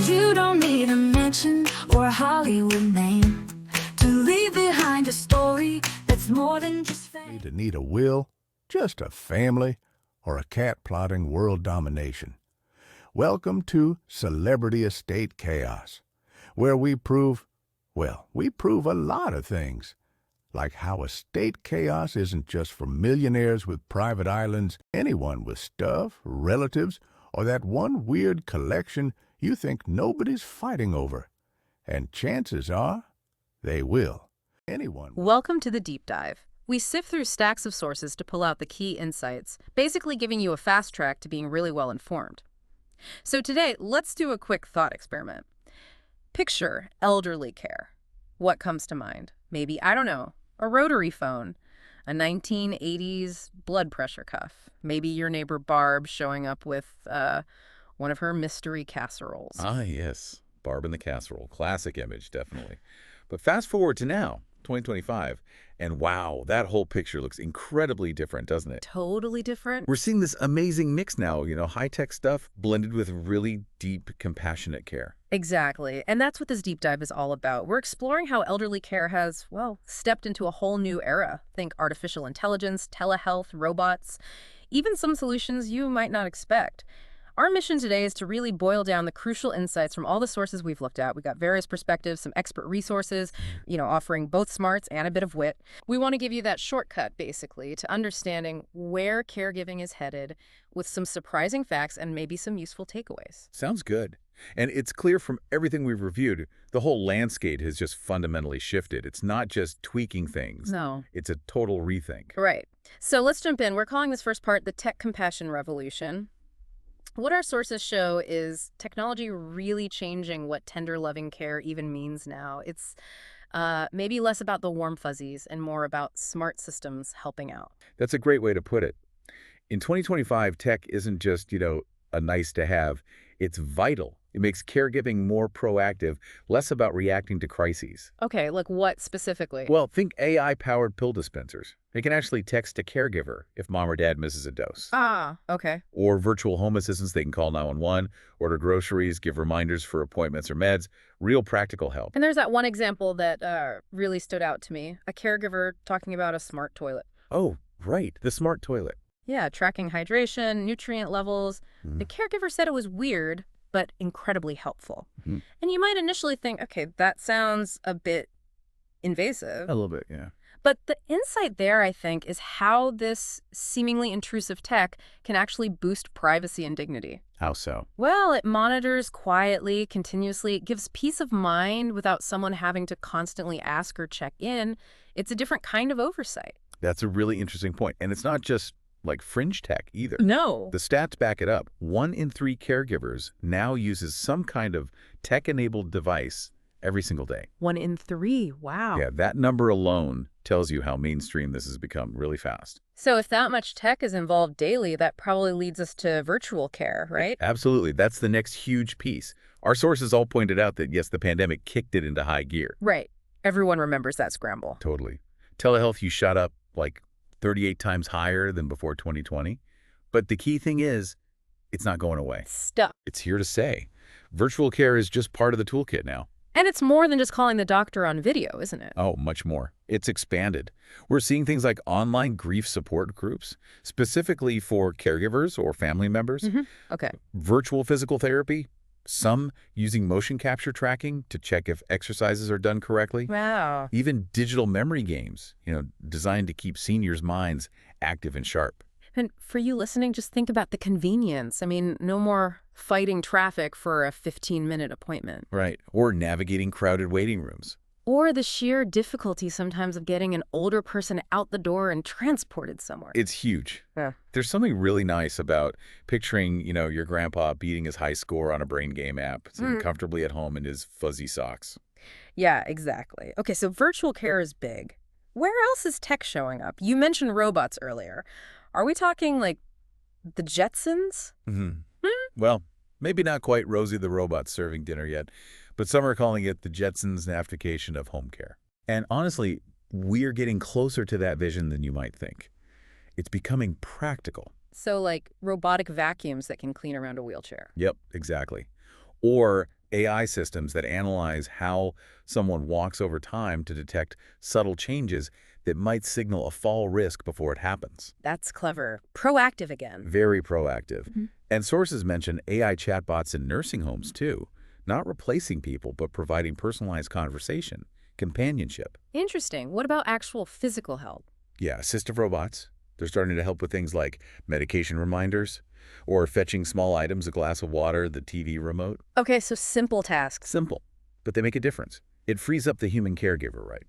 You don't need a mansion or a Hollywood name to leave behind a story that's more than just fame. To need a will, just a family, or a cat plotting world domination. Welcome to Celebrity Estate Chaos, where we prove a lot of things. Like how estate chaos isn't just for millionaires with private islands, anyone with stuff, relatives, or that one weird collection you think nobody's fighting over. And chances are, they will. Welcome to the Deep Dive. We sift through stacks of sources to pull out the key insights, basically giving you a fast track to being really well informed. So today, let's do a quick thought experiment. Picture elderly care. What comes to mind? Maybe, I don't know, a rotary phone, a 1980s blood pressure cuff, maybe your neighbor Barb showing up with one of her mystery casseroles. Ah, yes. Barb in the casserole. Classic image, definitely. But fast forward to now, 2025, and wow, that whole picture looks incredibly different, doesn't it? Totally different. We're seeing this amazing mix now, high-tech stuff blended with really deep, compassionate care. Exactly. And that's what this deep dive is all about. We're exploring how elderly care has, stepped into a whole new era. Think artificial intelligence, telehealth, robots, even some solutions you might not expect. Our mission today is to really boil down the crucial insights from all the sources we've looked at. We got various perspectives, some expert resources, offering both smarts and a bit of wit. We want to give you that shortcut, basically, to understanding where caregiving is headed with some surprising facts and maybe some useful takeaways. Sounds good. And it's clear from everything we've reviewed, the whole landscape has just fundamentally shifted. It's not just tweaking things. No. It's a total rethink. Right. So let's jump in. We're calling this first part the tech compassion revolution. What our sources show is technology really changing what tender, loving care even means now. It's maybe less about the warm fuzzies and more about smart systems helping out. That's a great way to put it. In 2025, tech isn't just, a nice to have. It's vital. It makes caregiving more proactive, less about reacting to crises. Okay, like what specifically? Well, think AI-powered pill dispensers. They can actually text a caregiver if mom or dad misses a dose. Ah, okay. Or virtual home assistants, they can call 911, order groceries, give reminders for appointments or meds. Real practical help. And there's that one example that really stood out to me. A caregiver talking about a smart toilet. Oh, right, the smart toilet. Yeah, tracking hydration, nutrient levels. The caregiver said it was weird, but incredibly helpful. And you might initially think, okay, that sounds a bit invasive. A little bit, yeah. But the insight there, I think, is how this seemingly intrusive tech can actually boost privacy and dignity. How so? Well, it monitors quietly, continuously. It gives peace of mind without someone having to constantly ask or check in. It's a different kind of oversight. That's a really interesting point. And it's not just like fringe tech either. No. The stats back it up. 1 in 3 caregivers now uses some kind of tech-enabled device every single day. 1 in 3. Wow. Yeah, that number alone tells you how mainstream this has become really fast. So if that much tech is involved daily, that probably leads us to virtual care, right? Absolutely. That's the next huge piece. Our sources all pointed out that, yes, the pandemic kicked it into high gear. Right. Everyone remembers that scramble. Totally. Telehealth use shot up like 38 times higher than before 2020. But the key thing is, it's not going away. Stuck. It's here to stay. Virtual care is just part of the toolkit now. And it's more than just calling the doctor on video, isn't it? Oh, much more. It's expanded. We're seeing things like online grief support groups, specifically for caregivers or family members. Okay. Virtual physical therapy, some using motion capture tracking to check if exercises are done correctly. Wow. Even digital memory games, designed to keep seniors' minds active and sharp. And for you listening, just think about the convenience. I mean, no more fighting traffic for a 15-minute appointment. Right. Or navigating crowded waiting rooms. Or the sheer difficulty sometimes of getting an older person out the door and transported somewhere. It's huge. Yeah. There's something really nice about picturing, your grandpa beating his high score on a brain game app, sitting comfortably at home in his fuzzy socks. Yeah, exactly. Okay, so virtual care is big. Where else is tech showing up? You mentioned robots earlier. Are we talking like the Jetsons? Well, maybe not quite Rosie the robot serving dinner yet, but some are calling it the Jetsons application of home care. And honestly, we're getting closer to that vision than you might think. It's becoming practical. So like robotic vacuums that can clean around a wheelchair. Yep, exactly. Or AI systems that analyze how someone walks over time to detect subtle changes that might signal a fall risk before it happens. That's clever. Proactive again. Very proactive. Mhm. And sources mention AI chatbots in nursing homes, too. Not replacing people, but providing personalized conversation, companionship. Interesting. What about actual physical help? Yeah, assistive robots. They're starting to help with things like medication reminders or fetching small items, a glass of water, the TV remote. Okay, so simple tasks. Simple, but they make a difference. It frees up the human caregiver, right?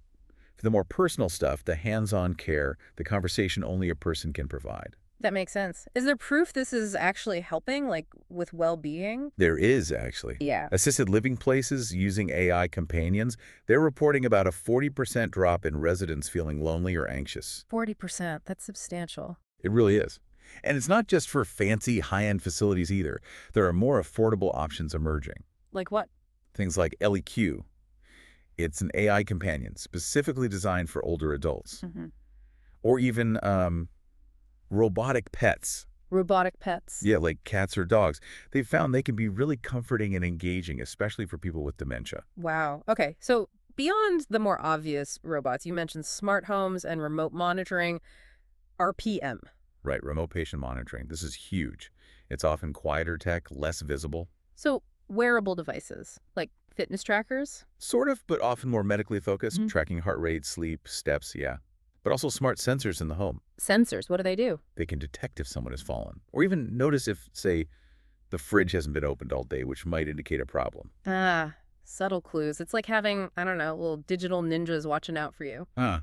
For the more personal stuff, the hands-on care, the conversation only a person can provide. That makes sense. Is there proof this is actually helping, like with well-being? There is, actually. Yeah. Assisted living places using AI companions, they're reporting about a 40% drop in residents feeling lonely or anxious. 40%. That's substantial. It really is. And it's not just for fancy, high-end facilities either. There are more affordable options emerging. Like what? Things like LEQ. It's an AI companion specifically designed for older adults. Mhm. Or even robotic pets. Robotic pets. Yeah, like cats or dogs. They've found they can be really comforting and engaging, especially for people with dementia. Wow. Okay, so beyond the more obvious robots, you mentioned smart homes and remote monitoring, RPM. Right, remote patient monitoring. This is huge. It's often quieter tech, less visible. So wearable devices, like fitness trackers? Sort of, but often more medically focused, Mhm. tracking heart rate, sleep, steps, yeah. But also smart sensors in the home. Sensors, what do they do? They can detect if someone has fallen, or even notice if, say, the fridge hasn't been opened all day, which might indicate a problem. Ah, subtle clues. It's like having, I don't know, little digital ninjas watching out for you. Huh.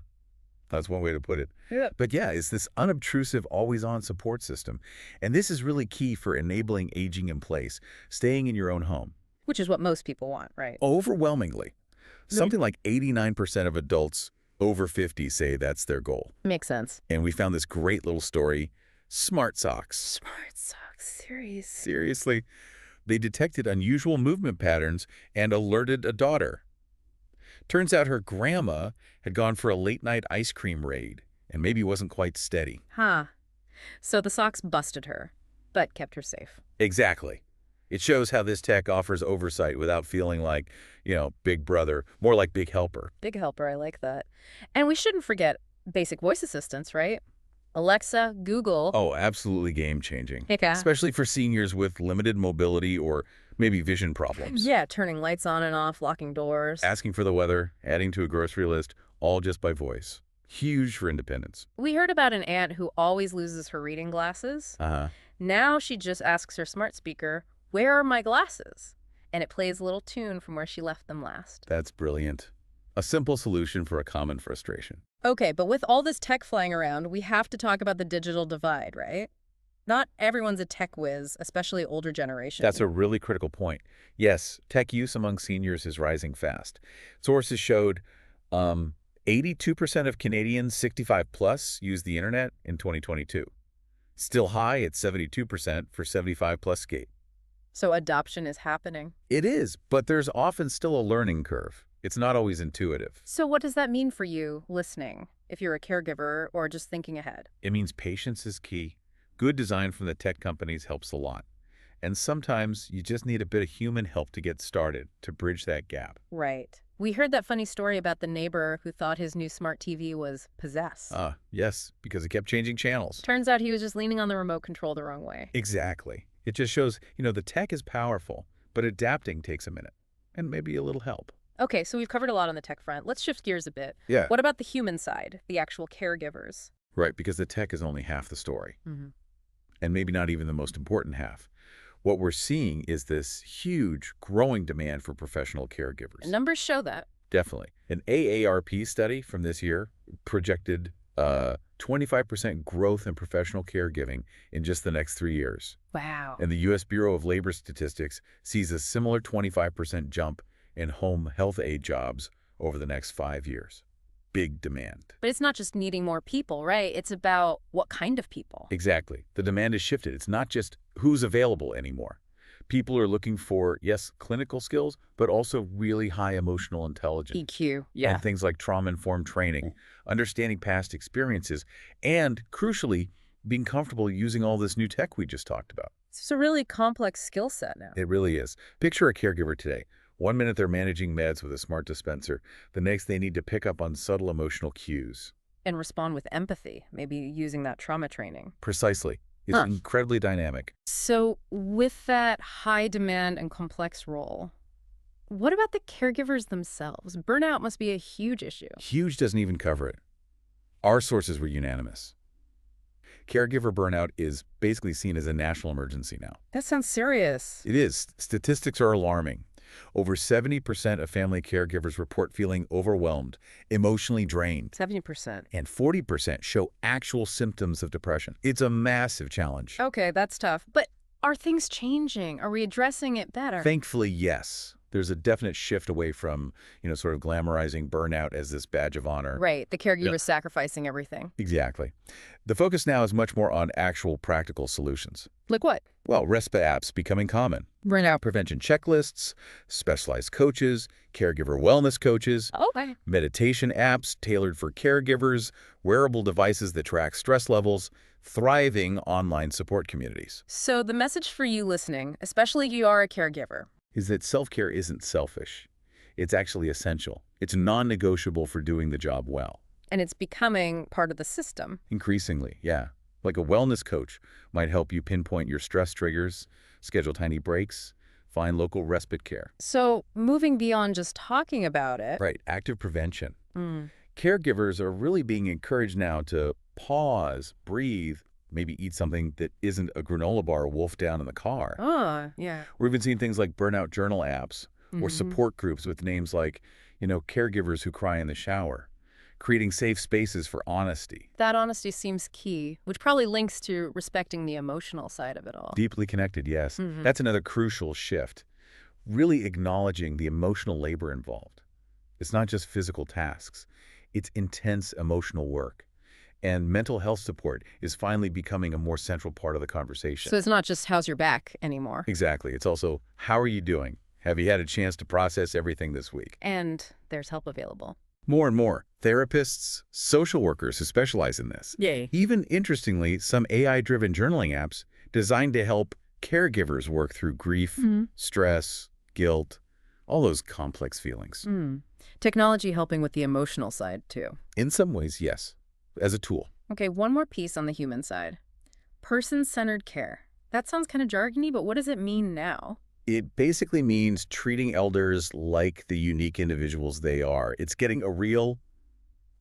That's one way to put it. Yeah. But yeah, it's this unobtrusive, always-on support system. And this is really key for enabling aging in place, staying in your own home. Which is what most people want, right? Overwhelmingly. Something like 89% of adults over 50 say that's their goal. Makes sense. And we found this great little story, Smart Socks. Smart socks, serious. Seriously, they detected unusual movement patterns and alerted a daughter. Turns out her grandma had gone for a late-night ice cream raid and maybe wasn't quite steady. Huh. So the socks busted her, but kept her safe. Exactly. It shows how this tech offers oversight without feeling like, big brother, more like big helper. Big helper, I like that. And we shouldn't forget basic voice assistants, right? Alexa, Google. Oh, absolutely game-changing. Hey, Kat. Especially for seniors with limited mobility or maybe vision problems. Yeah, turning lights on and off, locking doors. Asking for the weather, adding to a grocery list, all just by voice. Huge for independence. We heard about an aunt who always loses her reading glasses. Uh-huh. Now she just asks her smart speaker, "Where are my glasses?" And it plays a little tune from where she left them last. That's brilliant. A simple solution for a common frustration. Okay, but with all this tech flying around, we have to talk about the digital divide, right? Not everyone's a tech whiz, especially older generation. That's a really critical point. Yes, tech use among seniors is rising fast. Sources showed 82% of Canadians 65 plus use the internet in 2022. Still high at 72% for 75 plus skate. So adoption is happening. It is, but there's often still a learning curve. It's not always intuitive. So what does that mean for you listening, if you're a caregiver or just thinking ahead? It means patience is key. Good design from the tech companies helps a lot. And sometimes you just need a bit of human help to get started, to bridge that gap. Right. We heard that funny story about the neighbor who thought his new smart TV was possessed. Yes, because it kept changing channels. Turns out he was just leaning on the remote control the wrong way. Exactly. It just shows, the tech is powerful, but adapting takes a minute and maybe a little help. Okay, so we've covered a lot on the tech front. Let's shift gears a bit. Yeah. What about the human side, the actual caregivers? Right, because the tech is only half the story, Mm-hmm. and maybe not even the most important half. What we're seeing is this huge, growing demand for professional caregivers. Numbers show that. Definitely. An AARP study from this year projected 25% growth in professional caregiving in just the next 3 years. Wow. And the U.S. Bureau of Labor Statistics sees a similar 25% jump in home health aid jobs over the next 5 years. Big demand. But it's not just needing more people, right? It's about what kind of people. Exactly. The demand has shifted. It's not just who's available anymore. People are looking for, yes, clinical skills, but also really high emotional intelligence. EQ, yeah. And things like trauma-informed training, understanding past experiences, and, crucially, being comfortable using all this new tech we just talked about. It's a really complex skill set now. It really is. Picture a caregiver today. One minute they're managing meds with a smart dispenser. The next they need to pick up on subtle emotional cues. And respond with empathy, maybe using that trauma training. Precisely. It's Huh. incredibly dynamic. So with that high demand and complex role, what about the caregivers themselves? Burnout must be a huge issue. Huge doesn't even cover it. Our sources were unanimous. Caregiver burnout is basically seen as a national emergency now. That sounds serious. It is. Statistics are alarming. Over 70% of family caregivers report feeling overwhelmed, emotionally drained, 70%. and 40% show actual symptoms of depression. It's a massive challenge. Okay, that's tough. But are things changing? Are we addressing it better? Thankfully, yes. There's a definite shift away from, sort of glamorizing burnout as this badge of honor. Right, the caregiver Yeah. sacrificing everything. Exactly. The focus now is much more on actual practical solutions. Like what? Well, respite apps becoming common. Burnout. Prevention checklists, specialized coaches, caregiver wellness coaches, Okay. meditation apps tailored for caregivers, wearable devices that track stress levels, thriving online support communities. So the message for you listening, especially if you are a caregiver, Is that self-care isn't selfish. It's actually essential. It's non-negotiable for doing the job well. and it's becoming part of the system. Increasingly, yeah. Like a wellness coach might help you pinpoint your stress triggers, schedule tiny breaks, find local respite care. So moving beyond just talking about it. Right, active prevention. Mm. Caregivers are really being encouraged now to pause, breathe, maybe eat something that isn't a granola bar wolfed down in the car. Oh, yeah. We're even seeing things like burnout journal apps or Mhm. support groups with names like, caregivers who cry in the shower, creating safe spaces for honesty. That honesty seems key, which probably links to respecting the emotional side of it all. Deeply connected, yes. Mhm. That's another crucial shift. Really acknowledging the emotional labor involved. It's not just physical tasks. It's intense emotional work. And mental health support is finally becoming a more central part of the conversation. So it's not just how's your back anymore. Exactly. It's also, how are you doing? Have you had a chance to process everything this week? And there's help available. More and more, therapists, social workers who specialize in this. Yay. Even interestingly, some AI-driven journaling apps designed to help caregivers work through grief, stress, guilt, all those complex feelings. Technology helping with the emotional side, too. In some ways, yes, as a tool. Okay, one more piece on the human side. Person-centered care. That sounds kind of jargony, but what does it mean now? It basically means treating elders like the unique individuals they are. It's getting a real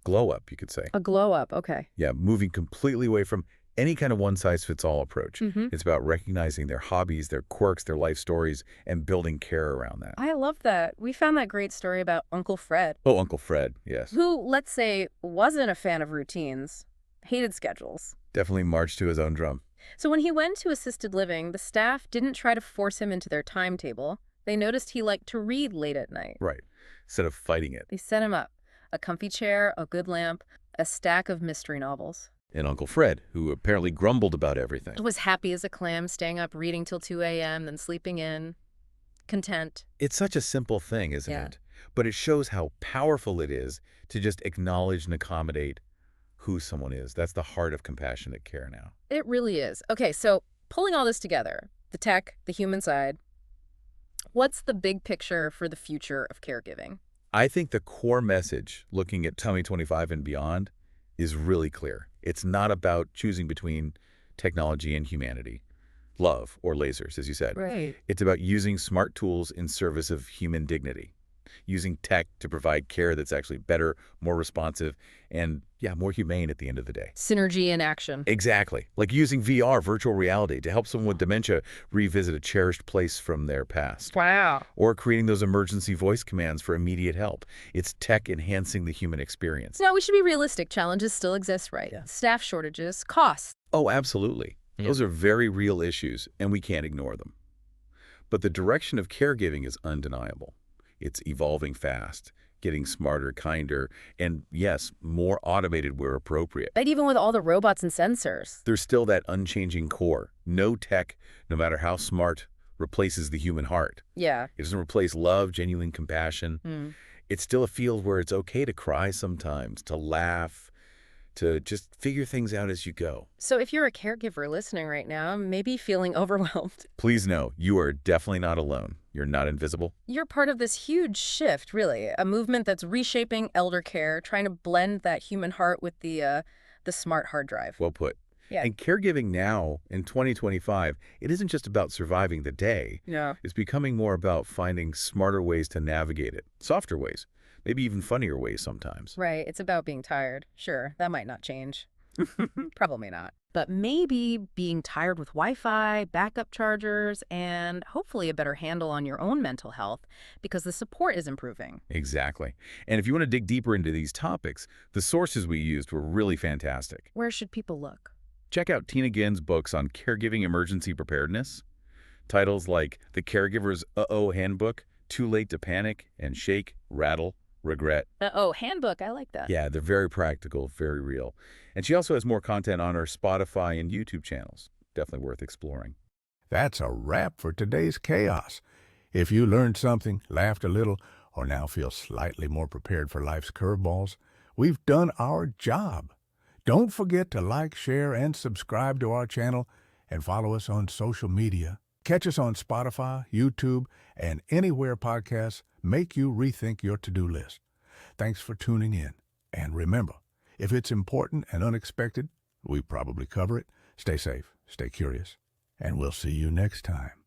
glow-up, you could say. A glow-up, okay. Yeah, moving completely away from any kind of one-size-fits-all approach. It's about recognizing their hobbies, their quirks, their life stories, and building care around that. I love that. We found that great story about Uncle Fred, Oh, Uncle Fred, yes. who, let's say, wasn't a fan of routines, hated schedules. Definitely marched to his own drum. So when he went to assisted living, the staff didn't try to force him into their timetable. They noticed he liked to read late at night. Right. Instead of fighting it. They set him up. A comfy chair, a good lamp, a stack of mystery novels. And Uncle Fred, who apparently grumbled about everything. Was happy as a clam, staying up reading till 2 a.m., then sleeping in. Content. It's such a simple thing, isn't Yeah. it? But it shows how powerful it is to just acknowledge and accommodate who someone is. That's the heart of compassionate care now. It really is. Okay, so pulling all this together, the tech, the human side, what's the big picture for the future of caregiving? I think the core message, looking at 2025 and beyond, is really clear. It's not about choosing between technology and humanity, love or lasers, as you said. Right. It's about using smart tools in service of human dignity, using tech to provide care that's actually better, more responsive, and, more humane at the end of the day. Synergy in action. Exactly. Like using VR, virtual reality, to help someone with dementia revisit a cherished place from their past. Wow. Or creating those emergency voice commands for immediate help. It's tech enhancing the human experience. Now, we should be realistic. Challenges still exist, right? Yeah. Staff shortages, costs. Oh, absolutely. Those are very real issues, and we can't ignore them. But the direction of caregiving is undeniable. It's evolving fast, getting smarter, kinder, and yes, more automated where appropriate. But even with all the robots and sensors. There's still that unchanging core. No tech, no matter how smart, replaces the human heart. Yeah. It doesn't replace love, genuine compassion. It's still a field where it's okay to cry sometimes, to laugh, to just figure things out as you go. So if you're a caregiver listening right now, maybe feeling overwhelmed, Please know, you are definitely not alone. You're not invisible. you're part of this huge shift, really, a movement that's reshaping elder care, trying to blend that human heart with the smart hard drive. Well put. Yeah. And caregiving now, in 2025, it isn't just about surviving the day. Yeah. It's becoming more about finding smarter ways to navigate it, softer ways, maybe even funnier ways sometimes. Right, it's about being tired. Sure, that might not change. Probably not. But maybe being tired with Wi-Fi, backup chargers, and hopefully a better handle on your own mental health because the support is improving. Exactly. And if you want to dig deeper into these topics, the sources we used were really fantastic. Where should people look? Check out Tina Ginn's books on caregiving emergency preparedness. Titles like The Caregiver's Uh-Oh Handbook, Too Late to Panic, and Shake, Rattle, Regret. Oh, handbook, I like that. Yeah, they're very practical, very real. And she also has more content on her Spotify and YouTube channels. Definitely worth exploring. That's a wrap for today's chaos. If you learned something, laughed a little, or now feel slightly more prepared for life's curveballs, we've done our job. Don't forget to like, share, and subscribe to our channel and follow us on social media. Catch us on Spotify, YouTube, and anywhere podcasts make you rethink your to-do list. Thanks for tuning in. And remember, if it's important and unexpected, we probably cover it. Stay safe, stay curious, and we'll see you next time.